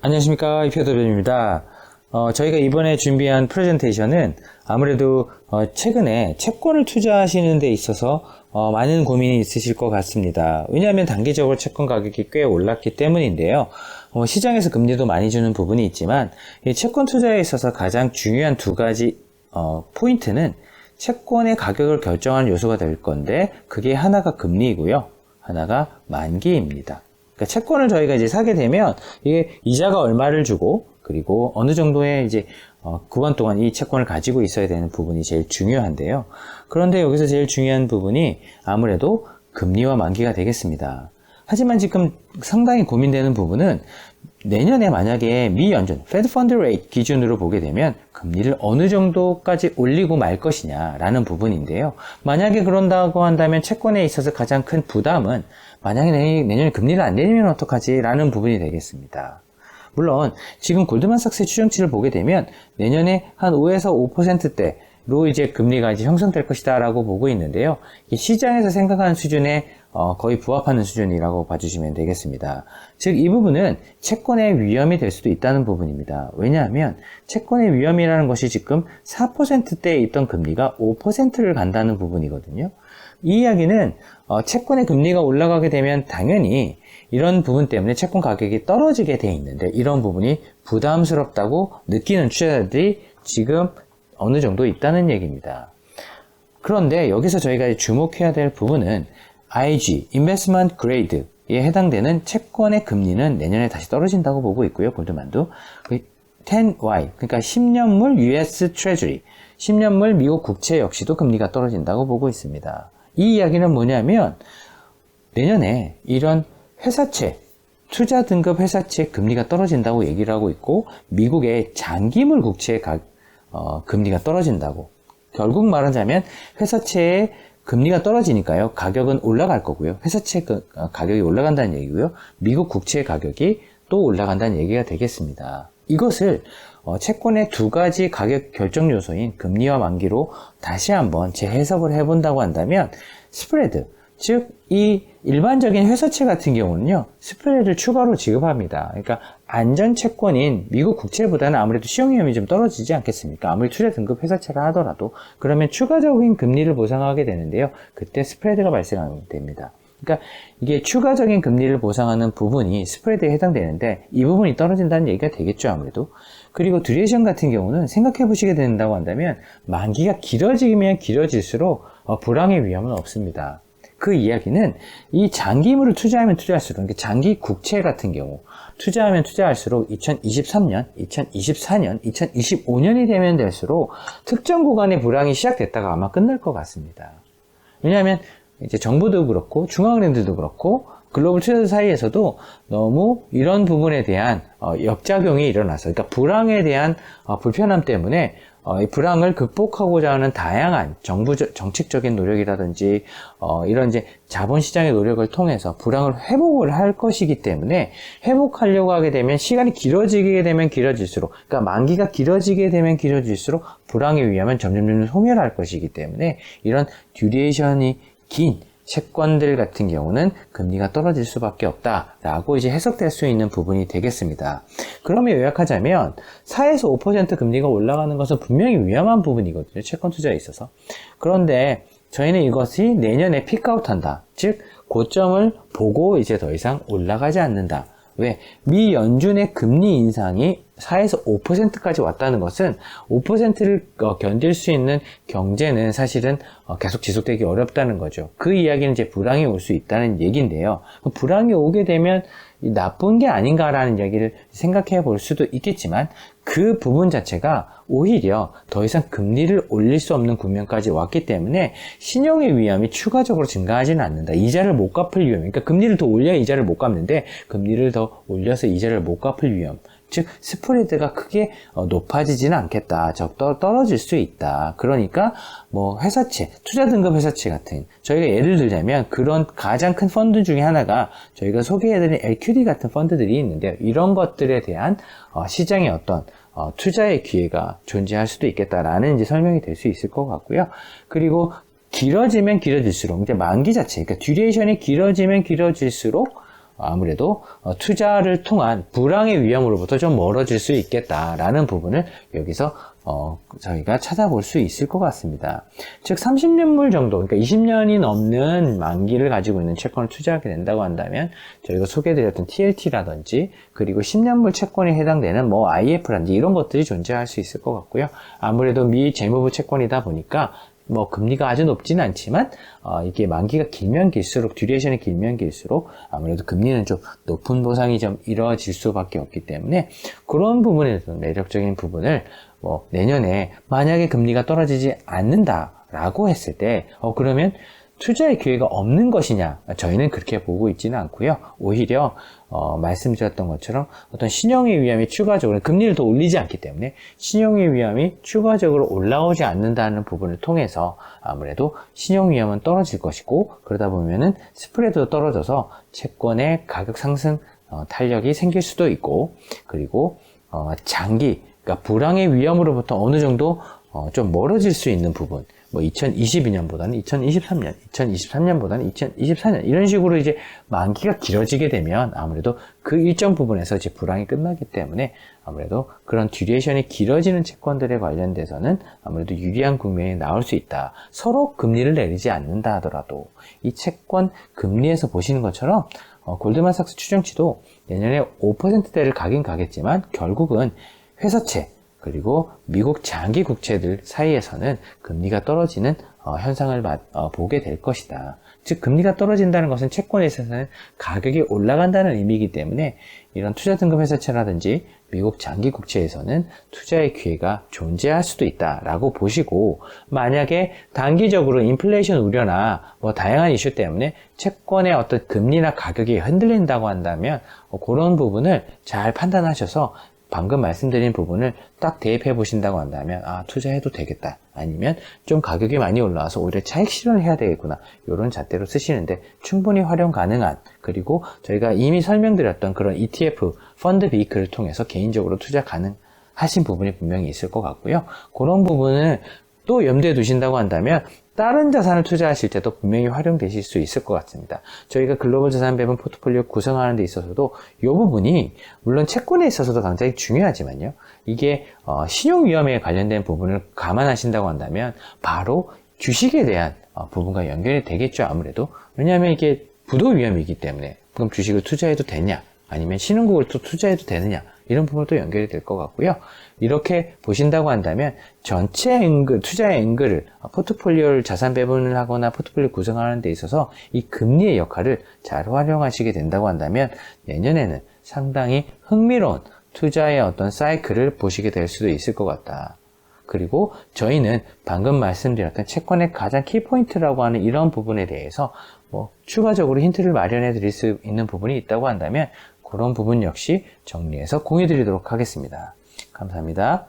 안녕하십니까, 이표대표입니다. 저희가 이번에 준비한 프레젠테이션은 아무래도 최근에 채권을 투자하시는 데 있어서 많은 고민이 있으실 것 같습니다. 왜냐하면 단기적으로 채권 가격이 꽤 올랐기 때문인데요. 시장에서 금리도 많이 주는 부분이 있지만 이 채권 투자에 있어서 가장 중요한 두 가지 포인트는 채권의 가격을 결정하는 요소가 될 건데, 그게 하나가 금리이고요, 하나가 만기입니다. 그러니까 채권을 저희가 이제 사게 되면 이게 이자가 얼마를 주고, 그리고 어느 정도의 이제 구간 동안 이 채권을 가지고 있어야 되는 부분이 제일 중요한데요. 그런데 여기서 제일 중요한 부분이 아무래도 금리와 만기가 되겠습니다. 하지만 지금 상당히 고민되는 부분은 내년에 만약에 미 연준, Fed Fund Rate 기준으로 보게 되면 금리를 어느 정도까지 올리고 말 것이냐라는 부분인데요. 만약에 그런다고 한다면 채권에 있어서 가장 큰 부담은 만약에 내년에 금리를 안 내리면 어떡하지? 라는 부분이 되겠습니다. 물론 지금 골드만삭스의 추정치를 보게 되면 내년에 한 5에서 5%대로 이제 금리가 이제 형성될 것이다 라고 보고 있는데요. 시장에서 생각하는 수준에 거의 부합하는 수준이라고 봐주시면 되겠습니다. 즉, 이 부분은 채권의 위험이 될 수도 있다는 부분입니다. 왜냐하면 채권의 위험이라는 것이 지금 4%대에 있던 금리가 5%를 간다는 부분이거든요. 이 이야기는 채권의 금리가 올라가게 되면 당연히 이런 부분 때문에 채권 가격이 떨어지게 돼 있는데, 이런 부분이 부담스럽다고 느끼는 투자자들이 지금 어느 정도 있다는 얘기입니다. 그런데 여기서 저희가 주목해야 될 부분은 IG, Investment Grade에 해당되는 채권의 금리는 내년에 다시 떨어진다고 보고 있고요. 골드만도 10Y, 그러니까 10년물 US Treasury, 10년물 미국 국채 역시도 금리가 떨어진다고 보고 있습니다. 이 이야기는 뭐냐면 내년에 이런 회사채, 투자 등급 회사채 금리가 떨어진다고 얘기를 하고 있고, 미국의 장기물 국채 금리가 떨어진다고. 결국 말하자면 회사채의 금리가 떨어지니까요, 가격은 올라갈 거고요. 회사채 가격이 올라간다는 얘기고요. 미국 국채 가격이 또 올라간다는 얘기가 되겠습니다. 이것을 채권의 두 가지 가격 결정 요소인 금리와 만기로 다시 한번 재해석을 해본다고 한다면, 스프레드, 즉 이 일반적인 회사채 같은 경우는요, 스프레드를 추가로 지급합니다. 그러니까 안전 채권인 미국 국채보다는 아무래도 시용 위험이 좀 떨어지지 않겠습니까? 아무리 투자 등급 회사채라 하더라도. 그러면 추가적인 금리를 보상하게 되는데요, 그때 스프레드가 발생하게 됩니다. 그러니까 이게 추가적인 금리를 보상하는 부분이 스프레드에 해당되는데, 이 부분이 떨어진다는 얘기가 되겠죠, 아무래도. 그리고 듀레이션 같은 경우는 생각해 보시게 된다고 한다면 만기가 길어지면 길어질수록 불황의 위험은 없습니다. 그 이야기는 이 장기물을 투자하면 투자할수록, 그러니까 장기 국채 같은 경우 투자하면 투자할수록 2023년, 2024년, 2025년이 되면 될수록 특정 구간의 불황이 시작됐다가 아마 끝날 것 같습니다. 왜냐하면 이제 정부도 그렇고 중앙은행들도 그렇고 글로벌 투자자 사이에서도 너무 이런 부분에 대한 역작용이 일어나서, 그러니까 불황에 대한 불편함 때문에 이 불황을 극복하고자 하는 다양한 정책적인 노력이라든지 이런 이제 자본시장의 노력을 통해서 불황을 회복을 할 것이기 때문에, 회복하려고 하게 되면 시간이 길어지게 되면 길어질수록, 그러니까 만기가 길어지게 되면 길어질수록 불황의 위험은 점점 소멸할 것이기 때문에, 이런 듀레이션이 긴 채권들 같은 경우는 금리가 떨어질 수밖에 없다라고 이제 해석될 수 있는 부분이 되겠습니다. 그러면 요약하자면 4에서 5% 금리가 올라가는 것은 분명히 위험한 부분이거든요, 채권 투자에 있어서. 그런데 저희는 이것이 내년에 피크아웃한다, 즉 고점을 보고 이제 더 이상 올라가지 않는다. 왜? 미 연준의 금리 인상이 4에서 5%까지 왔다는 것은 5%를 견딜 수 있는 경제는 사실은 계속 지속되기 어렵다는 거죠. 그 이야기는 이제 불황이 올 수 있다는 얘기인데요. 불황이 오게 되면 나쁜 게 아닌가라는 얘기를 생각해 볼 수도 있겠지만, 그 부분 자체가 오히려 더 이상 금리를 올릴 수 없는 국면까지 왔기 때문에 신용의 위험이 추가적으로 증가하지는 않는다. 이자를 못 갚을 위험, 그러니까 금리를 더 올려야 이자를 못 갚는데 금리를 더 올려서 이자를 못 갚을 위험, 즉 스프레드가 크게 높아지지는 않겠다, 떨어질 수 있다. 그러니까 뭐 회사채, 투자 등급 회사채 같은, 저희가 예를 들자면 그런 가장 큰 펀드 중에 하나가 저희가 소개해드린 LQD 같은 펀드들이 있는데, 이런 것들에 대한 시장의 어떤 투자의 기회가 존재할 수도 있겠다라는 이제 설명이 될 수 있을 것 같고요. 그리고 길어지면 길어질수록, 이제 만기 자체, 그러니까 듀레이션이 길어지면 길어질수록 아무래도 투자를 통한 불황의 위험으로부터 좀 멀어질 수 있겠다라는 부분을 여기서 저희가 찾아볼 수 있을 것 같습니다. 즉 30년물 정도, 그러니까 20년이 넘는 만기를 가지고 있는 채권을 투자하게 된다고 한다면 저희가 소개해드렸던 TLT라든지 그리고 10년물 채권에 해당되는 뭐 IF라든지 이런 것들이 존재할 수 있을 것 같고요. 아무래도 미 재무부 채권이다 보니까 뭐 금리가 아주 높지는 않지만 이게 만기가 길면 길수록 듀레이션이 길면 길수록 아무래도 금리는 좀 높은 보상이 좀 이루어질 수밖에 없기 때문에 그런 부분에서 매력적인 부분을 뭐 내년에 만약에 금리가 떨어지지 않는다라고 했을 때 그러면 투자의 기회가 없는 것이냐? 저희는 그렇게 보고 있지는 않고요. 오히려 말씀드렸던 것처럼 어떤 신용의 위험이 추가적으로 금리를 더 올리지 않기 때문에 신용의 위험이 추가적으로 올라오지 않는다는 부분을 통해서 아무래도 신용 위험은 떨어질 것이고 그러다 보면은 스프레드도 떨어져서 채권의 가격 상승 탄력이 생길 수도 있고 그리고 장기 그러니까 불황의 위험으로부터 어느 정도 좀 멀어질 수 있는 부분 뭐 2022년보다는 2023년, 2023년보다는 2024년 이런 식으로 이제 만기가 길어지게 되면 아무래도 그 일정 부분에서 이제 불황이 끝나기 때문에 아무래도 그런 듀레이션이 길어지는 채권들에 관련돼서는 아무래도 유리한 국면이 나올 수 있다. 서로 금리를 내리지 않는다 하더라도 이 채권 금리에서 보시는 것처럼 골드만삭스 추정치도 내년에 5%대를 가긴 가겠지만 결국은 회사채 그리고 미국 장기 국채들 사이에서는 금리가 떨어지는 현상을 보게 될 것이다. 즉 금리가 떨어진다는 것은 채권에 있어서는 가격이 올라간다는 의미이기 때문에 이런 투자 등급 회사채라든지 미국 장기 국채에서는 투자의 기회가 존재할 수도 있다라고 보시고 만약에 단기적으로 인플레이션 우려나 뭐 다양한 이슈 때문에 채권의 어떤 금리나 가격이 흔들린다고 한다면 그런 부분을 잘 판단하셔서 방금 말씀드린 부분을 딱 대입해 보신다고 한다면 투자해도 되겠다 아니면 좀 가격이 많이 올라와서 오히려 차익 실현을 해야 되겠구나 이런 잣대로 쓰시는데 충분히 활용 가능한 그리고 저희가 이미 설명드렸던 그런 ETF 펀드 비이클을 통해서 개인적으로 투자 가능하신 부분이 분명히 있을 것 같고요. 그런 부분을 또 염두에 두신다고 한다면 다른 자산을 투자하실 때도 분명히 활용되실 수 있을 것 같습니다. 저희가 글로벌 자산 배분 포트폴리오 구성하는 데 있어서도 이 부분이 물론 채권에 있어서도 굉장히 중요하지만요. 이게 신용 위험에 관련된 부분을 감안하신다고 한다면 바로 주식에 대한 부분과 연결이 되겠죠. 아무래도 왜냐하면 이게 부도 위험이기 때문에 그럼 주식을 투자해도 되냐 아니면 신흥국을 또 투자해도 되느냐 이런 부분도 연결이 될 것 같고요. 이렇게 보신다고 한다면 전체 앵글, 투자의 앵글을 포트폴리오를 자산 배분을 하거나 포트폴리오 구성하는 데 있어서 이 금리의 역할을 잘 활용하시게 된다고 한다면 내년에는 상당히 흥미로운 투자의 어떤 사이클을 보시게 될 수도 있을 것 같다. 그리고 저희는 방금 말씀드렸던 채권의 가장 키포인트라고 하는 이런 부분에 대해서 뭐 추가적으로 힌트를 마련해 드릴 수 있는 부분이 있다고 한다면 그런 부분 역시 정리해서 공유 드리도록 하겠습니다. 감사합니다.